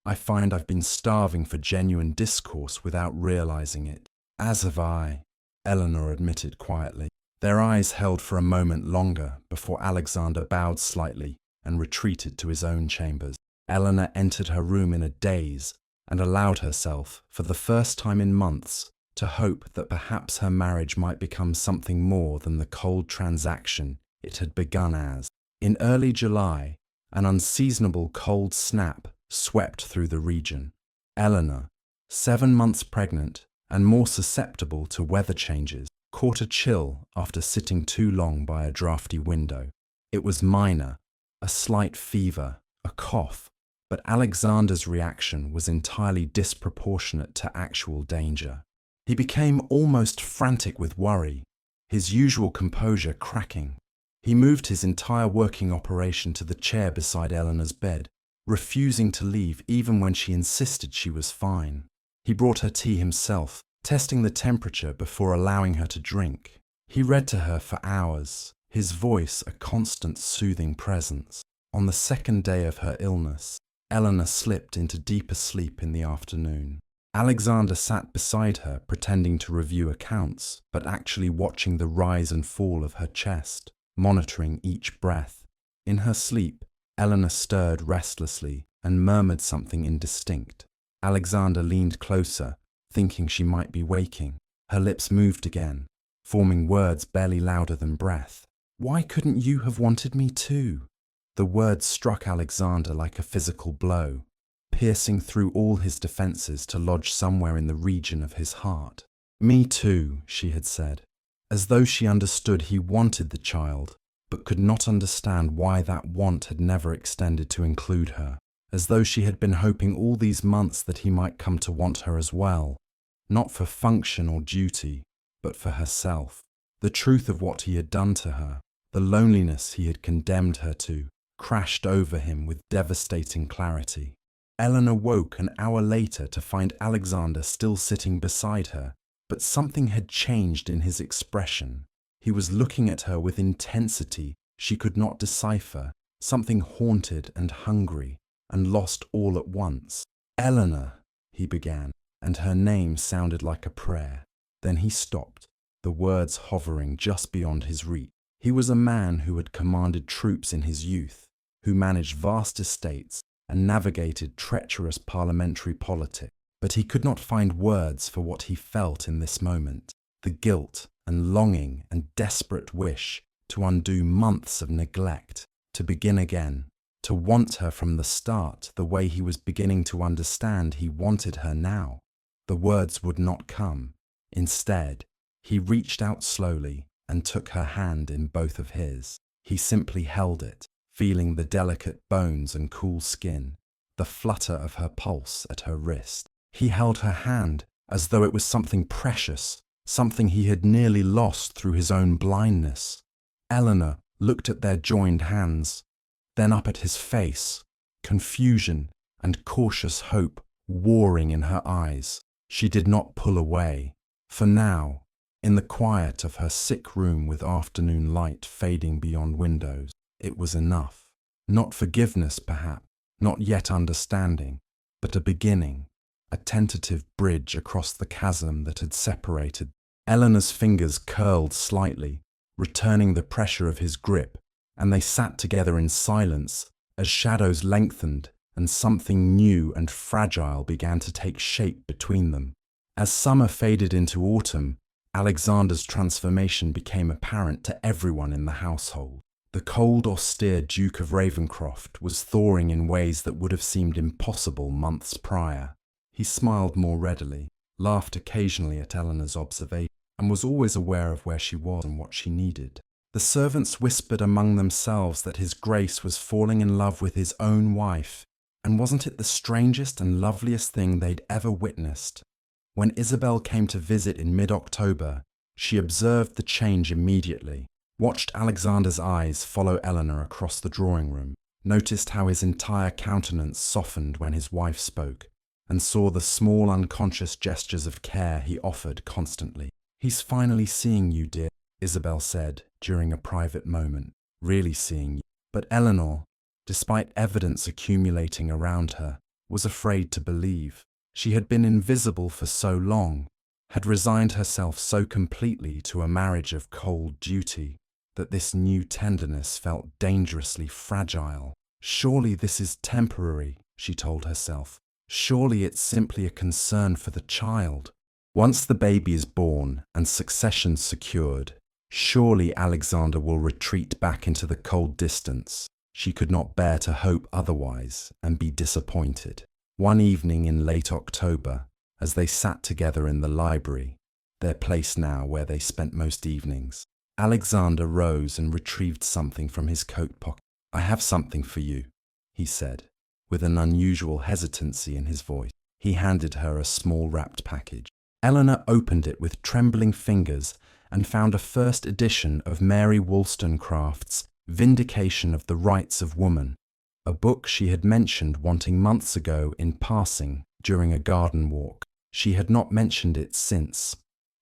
I find I've been starving for genuine discourse without realizing it." "As have I," Eleanor admitted quietly. Their eyes held for a moment longer before Alexander bowed slightly and retreated to his own chambers. Eleanor entered her room in a daze and allowed herself, for the first time in months, to hope that perhaps her marriage might become something more than the cold transaction it had begun as. In early July, an unseasonable cold snap swept through the region. Eleanor, 7 months pregnant and more susceptible to weather changes, caught a chill after sitting too long by a drafty window. It was minor, a slight fever, a cough, but Alexander's reaction was entirely disproportionate to actual danger. He became almost frantic with worry, his usual composure cracking. He moved his entire working operation to the chair beside Eleanor's bed, refusing to leave even when she insisted she was fine. He brought her tea himself, testing the temperature before allowing her to drink. He read to her for hours, his voice a constant soothing presence. On the second day of her illness, Eleanor slipped into deeper sleep in the afternoon. Alexander sat beside her, pretending to review accounts, but actually watching the rise and fall of her chest, monitoring each breath. In her sleep, Eleanor stirred restlessly and murmured something indistinct. Alexander leaned closer, thinking she might be waking. Her lips moved again, forming words barely louder than breath. "Why couldn't you have wanted me too?" The words struck Alexander like a physical blow, piercing through all his defenses to lodge somewhere in the region of his heart. "Me too," she had said, as though she understood he wanted the child, but could not understand why that want had never extended to include her, as though she had been hoping all these months that he might come to want her as well, not for function or duty, but for herself. The truth of what he had done to her, the loneliness he had condemned her to, crashed over him with devastating clarity. Eleanor woke an hour later to find Alexander still sitting beside her, but something had changed in his expression. He was looking at her with intensity she could not decipher, something haunted and hungry, and lost all at once. "Eleanor," he began, and her name sounded like a prayer. Then he stopped, the words hovering just beyond his reach. He was a man who had commanded troops in his youth, who managed vast estates and navigated treacherous parliamentary politics. But he could not find words for what he felt in this moment, the guilt and longing and desperate wish to undo months of neglect, to begin again, to want her from the start the way he was beginning to understand he wanted her now. The words would not come. Instead, he reached out slowly and took her hand in both of his. He simply held it, feeling the delicate bones and cool skin, the flutter of her pulse at her wrist. He held her hand as though it was something precious, something he had nearly lost through his own blindness. Eleanor looked at their joined hands, then up at his face, confusion and cautious hope warring in her eyes. She did not pull away. For now, in the quiet of her sick room with afternoon light fading beyond windows, it was enough. Not forgiveness, perhaps, not yet understanding, but a beginning, a tentative bridge across the chasm that had separated. Eleanor's fingers curled slightly, returning the pressure of his grip, and they sat together in silence as shadows lengthened and something new and fragile began to take shape between them. As summer faded into autumn, Alexander's transformation became apparent to everyone in the household. The cold, austere Duke of Ravencroft was thawing in ways that would have seemed impossible months prior. He smiled more readily, laughed occasionally at Eleanor's observation, and was always aware of where she was and what she needed. The servants whispered among themselves that His Grace was falling in love with his own wife, and wasn't it the strangest and loveliest thing they'd ever witnessed? When Isabel came to visit in mid-October, she observed the change immediately, watched Alexander's eyes follow Eleanor across the drawing room, noticed how his entire countenance softened when his wife spoke, and saw the small unconscious gestures of care he offered constantly. "He's finally seeing you, dear," Isabel said during a private moment, "really seeing you." But Eleanor, despite evidence accumulating around her, was afraid to believe. She had been invisible for so long, had resigned herself so completely to a marriage of cold duty, that this new tenderness felt dangerously fragile. "Surely this is temporary," she told herself. "Surely it's simply a concern for the child. Once the baby is born and succession secured, surely Alexander will retreat back into the cold distance." She could not bear to hope otherwise and be disappointed. One evening in late October, as they sat together in the library, their place now where they spent most evenings, Alexander rose and retrieved something from his coat pocket. "I have something for you," he said, with an unusual hesitancy in his voice. He handed her a small wrapped package. Eleanor opened it with trembling fingers and found a first edition of Mary Wollstonecraft's Vindication of the Rights of Woman, a book she had mentioned wanting months ago in passing during a garden walk. She had not mentioned it since,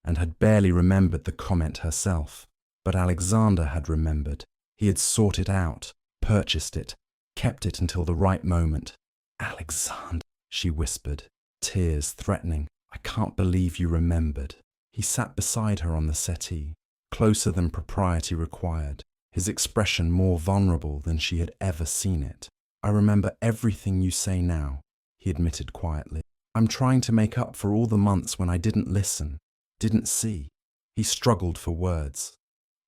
and had barely remembered the comment herself. But Alexander had remembered. He had sought it out, purchased it, kept it until the right moment. "Alexander," she whispered, tears threatening. "I can't believe you remembered." He sat beside her on the settee, closer than propriety required, his expression more vulnerable than she had ever seen it. "I remember everything you say now," he admitted quietly. "I'm trying to make up for all the months when I didn't listen, didn't see." He struggled for words.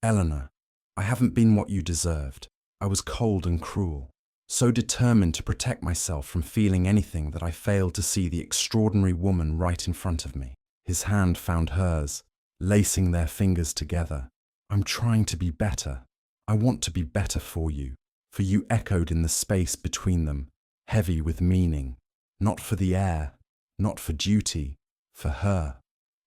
"Eleanor, I haven't been what you deserved. I was cold and cruel, so determined to protect myself from feeling anything that I failed to see the extraordinary woman right in front of me." His hand found hers, lacing their fingers together. "I'm trying to be better. I want to be better for you." For you echoed in the space between them, heavy with meaning. Not for the air, not for duty, for her.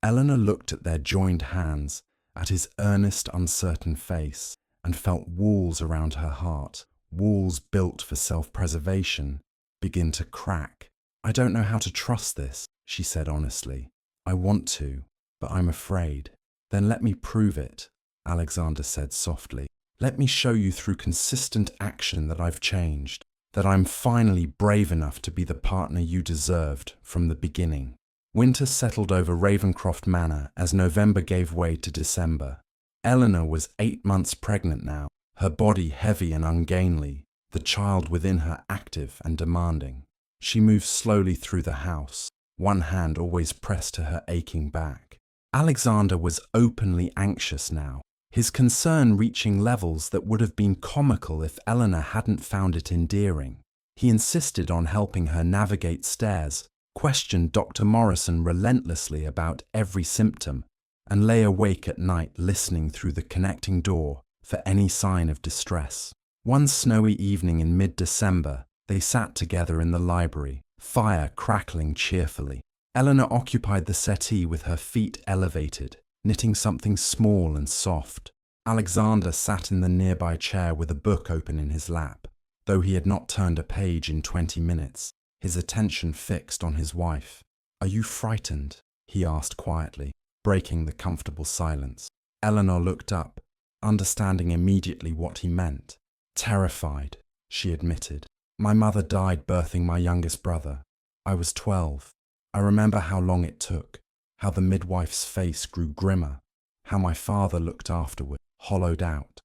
Eleanor looked at their joined hands, at his earnest, uncertain face, and felt walls around her heart, walls built for self-preservation, begin to crack. "I don't know how to trust this," she said honestly. "I want to, but I'm afraid." "Then let me prove it," Alexander said softly. "Let me show you through consistent action that I've changed, that I'm finally brave enough to be the partner you deserved from the beginning." Winter settled over Ravencroft Manor as November gave way to December. Eleanor was 8 months pregnant now, her body heavy and ungainly, the child within her active and demanding. She moved slowly through the house, one hand always pressed to her aching back. Alexander was openly anxious now, his concern reaching levels that would have been comical if Eleanor hadn't found it endearing. He insisted on helping her navigate stairs, questioned Dr. Morrison relentlessly about every symptom, and lay awake at night listening through the connecting door for any sign of distress. One snowy evening in mid-December, they sat together in the library, fire crackling cheerfully. Eleanor occupied the settee with her feet elevated, knitting something small and soft. Alexander sat in the nearby chair with a book open in his lap. Though he had not turned a page in 20 minutes, his attention fixed on his wife. "Are you frightened?" he asked quietly, breaking the comfortable silence. Eleanor looked up, understanding immediately what he meant. "Terrified," she admitted. "My mother died birthing my youngest brother. I was 12. I remember how long it took, how the midwife's face grew grimmer, how my father looked afterward, hollowed out."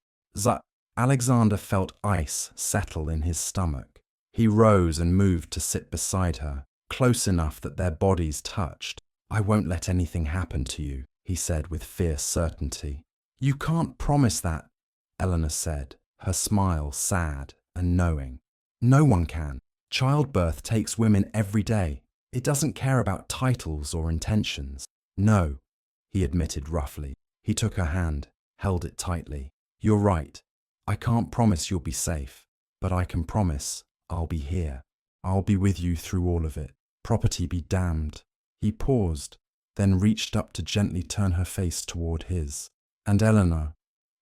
Alexander felt ice settle in his stomach. He rose and moved to sit beside her, close enough that their bodies touched. "I won't let anything happen to you," he said with fierce certainty. "You can't promise that," Eleanor said, her smile sad and knowing. "No one can. Childbirth takes women every day. It doesn't care about titles or intentions." "No," he admitted roughly. He took her hand, held it tightly. "You're right. I can't promise you'll be safe, but I can promise I'll be here. I'll be with you through all of it. Property be damned." He paused, then reached up to gently turn her face toward his. "And Eleanor,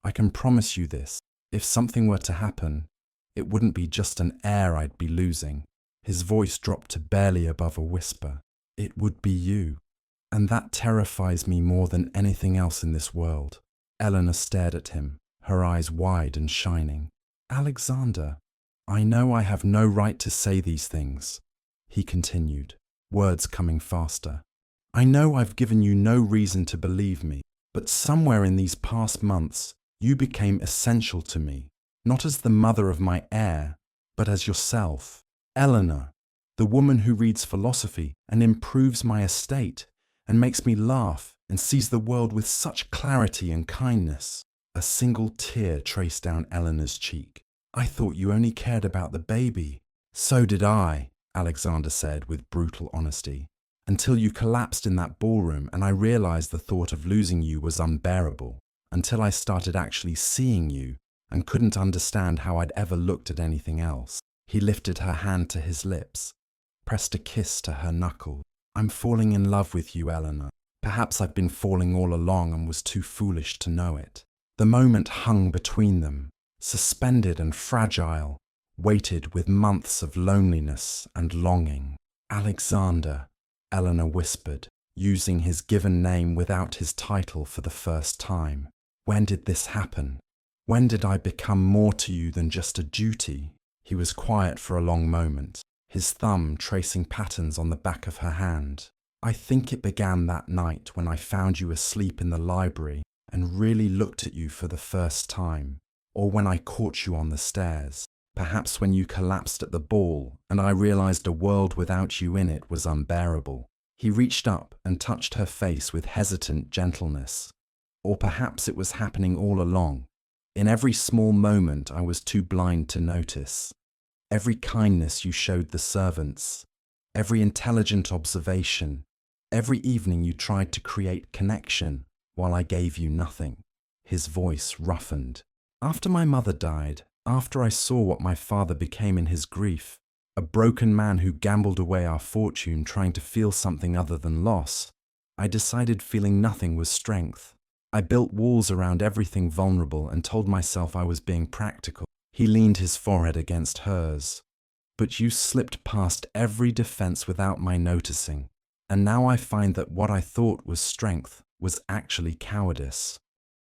I can promise you this. If something were to happen, it wouldn't be just an heir I'd be losing." His voice dropped to barely above a whisper. "It would be you. And that terrifies me more than anything else in this world." Eleanor stared at him, her eyes wide and shining. "Alexander, I know I have no right to say these things," he continued, words coming faster. "I know I've given you no reason to believe me, but somewhere in these past months, you became essential to me, not as the mother of my heir, but as yourself. Eleanor, the woman who reads philosophy and improves my estate and makes me laugh and sees the world with such clarity and kindness." A single tear traced down Eleanor's cheek. "I thought you only cared about the baby." "So did I," Alexander said with brutal honesty, "until you collapsed in that ballroom and I realized the thought of losing you was unbearable, until I started actually seeing you and couldn't understand how I'd ever looked at anything else." He lifted her hand to his lips, pressed a kiss to her knuckle. "I'm falling in love with you, Eleanor. Perhaps I've been falling all along and was too foolish to know it." The moment hung between them, suspended and fragile, weighted with months of loneliness and longing. "Alexander," Eleanor whispered, using his given name without his title for the first time. When did this happen? When did I become more to you than just a duty? He was quiet for a long moment, his thumb tracing patterns on the back of her hand. I think it began that night when I found you asleep in the library and really looked at you for the first time, or when I caught you on the stairs, perhaps when you collapsed at the ball and I realized a world without you in it was unbearable. He reached up and touched her face with hesitant gentleness. Or perhaps it was happening all along. In every small moment I was too blind to notice. Every kindness you showed the servants, every intelligent observation, every evening you tried to create connection while I gave you nothing. His voice roughened. After my mother died, after I saw what my father became in his grief, a broken man who gambled away our fortune trying to feel something other than loss, I decided feeling nothing was strength. I built walls around everything vulnerable and told myself I was being practical. He leaned his forehead against hers. But you slipped past every defense without my noticing, and now I find that what I thought was strength was actually cowardice.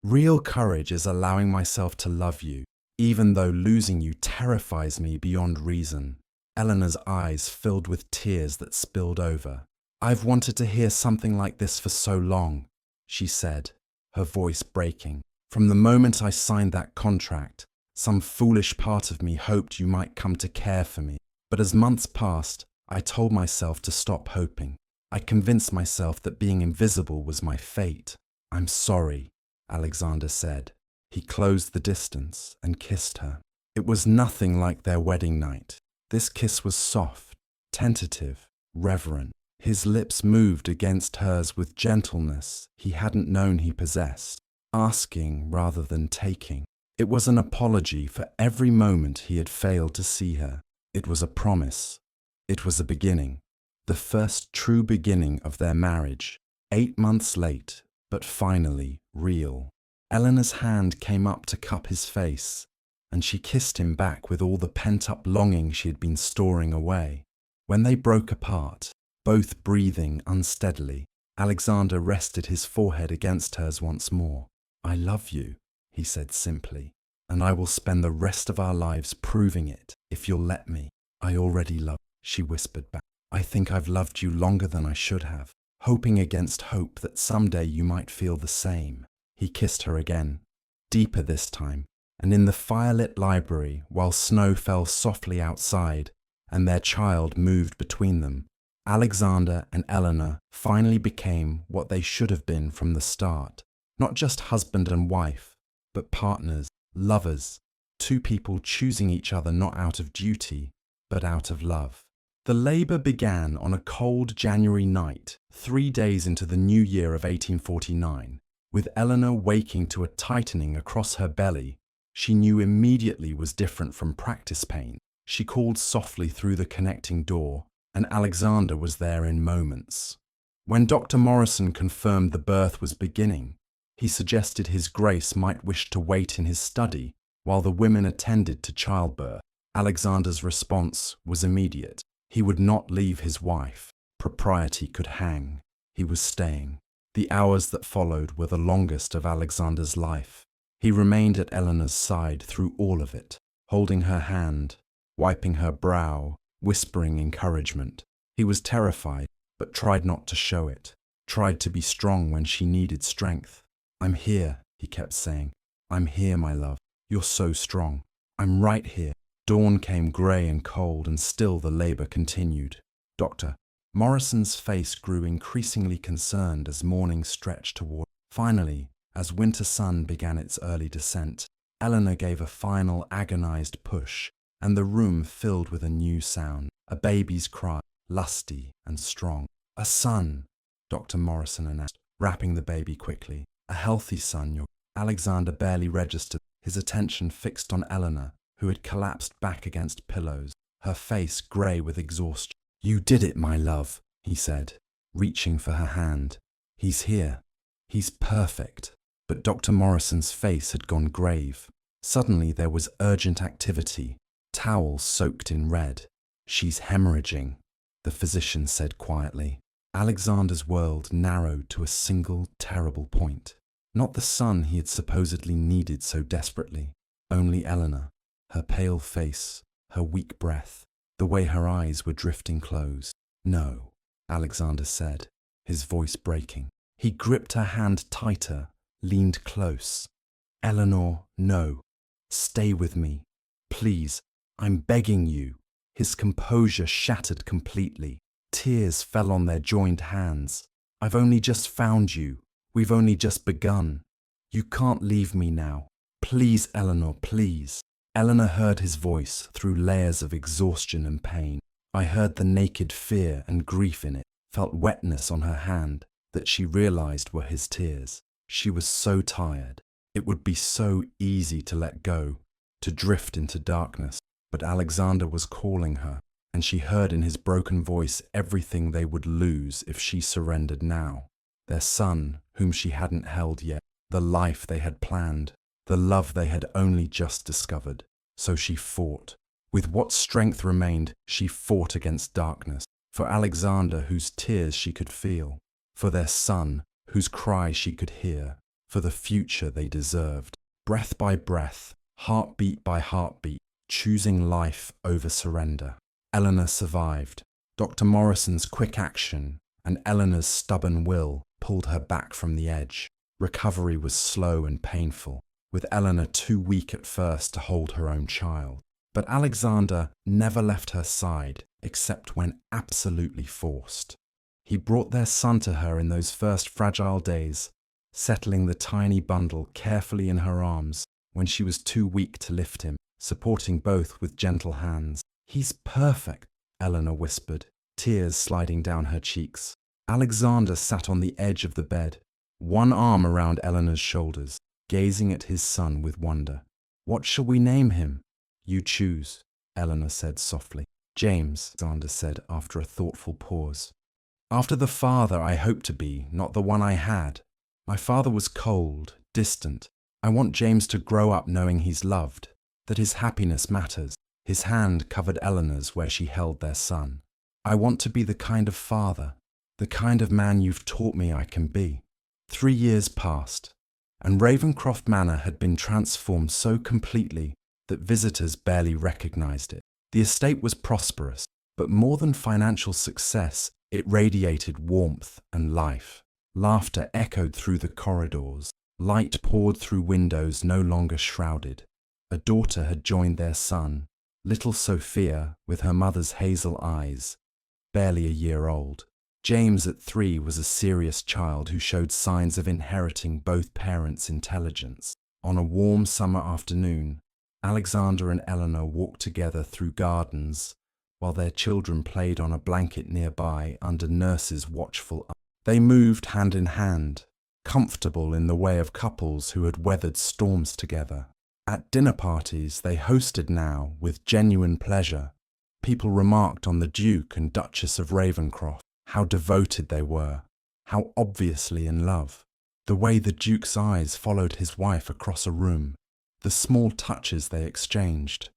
Real courage is allowing myself to love you, even though losing you terrifies me beyond reason. Eleanor's eyes filled with tears that spilled over. I've wanted to hear something like this for so long, she said, her voice breaking. From the moment I signed that contract, some foolish part of me hoped you might come to care for me. But as months passed, I told myself to stop hoping. I convinced myself that being invisible was my fate. I'm sorry, Alexander said. He closed the distance and kissed her. It was nothing like their wedding night. This kiss was soft, tentative, reverent. His lips moved against hers with gentleness he hadn't known he possessed, asking rather than taking. It was an apology for every moment he had failed to see her. It was a promise. It was a beginning. The first true beginning of their marriage. 8 months late, but finally real. Eleanor's hand came up to cup his face, and she kissed him back with all the pent-up longing she had been storing away. When they broke apart, both breathing unsteadily, Alexander rested his forehead against hers once more. I love you, he said simply, and I will spend the rest of our lives proving it, if you'll let me. I already love you, she whispered back. I think I've loved you longer than I should have, hoping against hope that someday you might feel the same. He kissed her again, deeper this time, and in the firelit library, while snow fell softly outside and their child moved between them, Alexander and Eleanor finally became what they should have been from the start. Not just husband and wife, but partners, lovers, two people choosing each other not out of duty, but out of love. The labour began on a cold January night, 3 days into the new year of 1849, with Eleanor waking to a tightening across her belly. She knew immediately was different from practice pain. She called softly through the connecting door, and Alexander was there in moments. When Dr. Morrison confirmed the birth was beginning, he suggested His Grace might wish to wait in his study while the women attended to childbirth. Alexander's response was immediate. He would not leave his wife. Propriety could hang. He was staying. The hours that followed were the longest of Alexander's life. He remained at Eleanor's side through all of it, holding her hand, wiping her brow, whispering encouragement. He was terrified, but tried not to show it, tried to be strong when she needed strength. I'm here, he kept saying. I'm here, my love. You're so strong. I'm right here. Dawn came grey and cold, and still the labour continued. Doctor Morrison's face grew increasingly concerned as morning stretched toward. Finally, as winter sun began its early descent, Eleanor gave a final agonized push, and the room filled with a new sound, a baby's cry, lusty and strong. A son, Dr. Morrison announced, wrapping the baby quickly. A healthy son, your... Alexander barely registered, his attention fixed on Eleanor, who had collapsed back against pillows, her face grey with exhaustion. You did it, my love, he said, reaching for her hand. He's here. He's perfect. But Dr. Morrison's face had gone grave. Suddenly there was urgent activity, towels soaked in red. She's hemorrhaging, the physician said quietly. Alexander's world narrowed to a single terrible point. Not the son he had supposedly needed so desperately, only Eleanor, her pale face, her weak breath, the way her eyes were drifting close. "No," Alexander said, his voice breaking. He gripped her hand tighter, leaned close. "Eleanor, no. Stay with me. Please, I'm begging you." His composure shattered completely. Tears fell on their joined hands. "I've only just found you. We've only just begun. You can't leave me now. Please, Eleanor, please." Eleanor heard his voice through layers of exhaustion and pain. I heard the naked fear and grief in it, felt wetness on her hand that she realized were his tears. She was so tired. It would be so easy to let go, to drift into darkness, but Alexander was calling her, and she heard in his broken voice everything they would lose if she surrendered now. Their son, whom she hadn't held yet, the life they had planned, the love they had only just discovered. So she fought. With what strength remained, she fought against darkness, for Alexander, whose tears she could feel, for their son, whose cry she could hear, for the future they deserved. Breath by breath, heartbeat by heartbeat, choosing life over surrender. Eleanor survived. Dr. Morrison's quick action and Eleanor's stubborn will pulled her back from the edge. Recovery was slow and painful, with Eleanor too weak at first to hold her own child. But Alexander never left her side except when absolutely forced. He brought their son to her in those first fragile days, settling the tiny bundle carefully in her arms when she was too weak to lift him, supporting both with gentle hands. "He's perfect," Eleanor whispered, tears sliding down her cheeks. Alexander sat on the edge of the bed, one arm around Eleanor's shoulders, gazing at his son with wonder. "What shall we name him?" "You choose," Eleanor said softly. "James," Alexander said after a thoughtful pause. "After the father I hoped to be, not the one I had. My father was cold, distant. I want James to grow up knowing he's loved, that his happiness matters." His hand covered Eleanor's where she held their son. "I want to be the kind of father, the kind of man you've taught me I can be." 3 years passed, and Ravencroft Manor had been transformed so completely that visitors barely recognized it. The estate was prosperous, but more than financial success, it radiated warmth and life. Laughter echoed through the corridors. Light poured through windows no longer shrouded. A daughter had joined their son, little Sophia with her mother's hazel eyes, barely a year old. James at 3 was a serious child who showed signs of inheriting both parents' intelligence. On a warm summer afternoon, Alexander and Eleanor walked together through gardens while their children played on a blanket nearby under Nurse's watchful eye. They moved hand in hand, comfortable in the way of couples who had weathered storms together. At dinner parties they hosted now with genuine pleasure. People remarked on the Duke and Duchess of Ravencroft, how devoted they were, how obviously in love. The way the Duke's eyes followed his wife across a room, the small touches they exchanged,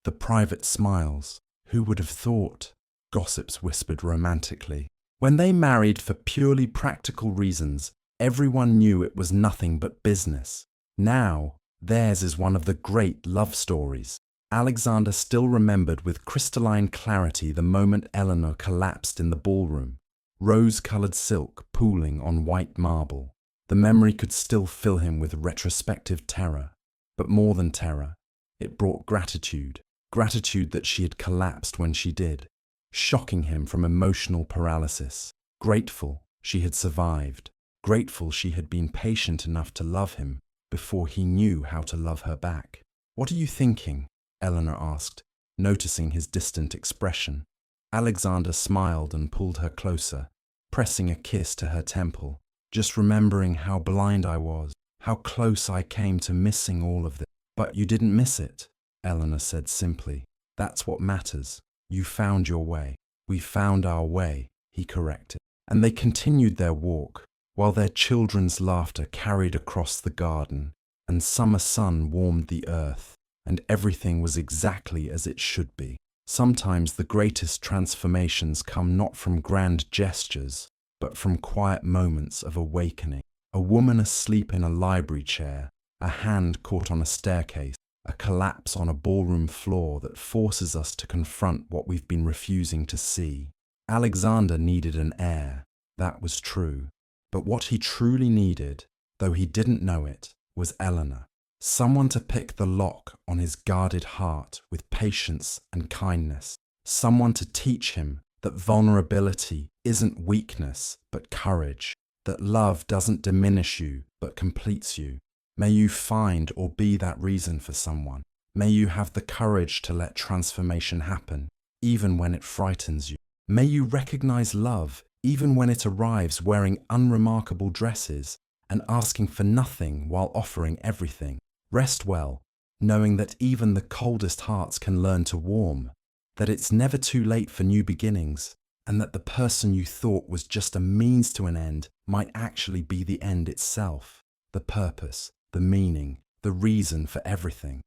the private smiles. Who would have thought? Gossips whispered romantically. When they married for purely practical reasons, everyone knew it was nothing but business. Now, theirs is one of the great love stories. Alexander still remembered with crystalline clarity the moment Eleanor collapsed in the ballroom, rose-coloured silk pooling on white marble. The memory could still fill him with retrospective terror. But more than terror, it brought gratitude. Gratitude that she had collapsed when she did, shocking him from emotional paralysis. Grateful she had survived. Grateful she had been patient enough to love him before he knew how to love her back. "What are you thinking?" Eleanor asked, noticing his distant expression. Alexander smiled and pulled her closer, pressing a kiss to her temple. "Just remembering how blind I was, how close I came to missing all of this." "But you didn't miss it," Eleanor said simply. "That's what matters. You found your way." "We found our way," he corrected. And they continued their walk, while their children's laughter carried across the garden, and summer sun warmed the earth, and everything was exactly as it should be. Sometimes the greatest transformations come not from grand gestures, but from quiet moments of awakening. A woman asleep in a library chair, a hand caught on a staircase, a collapse on a ballroom floor that forces us to confront what we've been refusing to see. Alexander needed an heir, that was true. But what he truly needed, though he didn't know it, was Eleanor. Someone to pick the lock on his guarded heart with patience and kindness. Someone to teach him that vulnerability isn't weakness, but courage. That love doesn't diminish you, but completes you. May you find or be that reason for someone. May you have the courage to let transformation happen, even when it frightens you. May you recognize love, even when it arrives wearing unremarkable dresses and asking for nothing while offering everything. Rest well, knowing that even the coldest hearts can learn to warm, that it's never too late for new beginnings, and that the person you thought was just a means to an end might actually be the end itself, the purpose, the meaning, the reason for everything.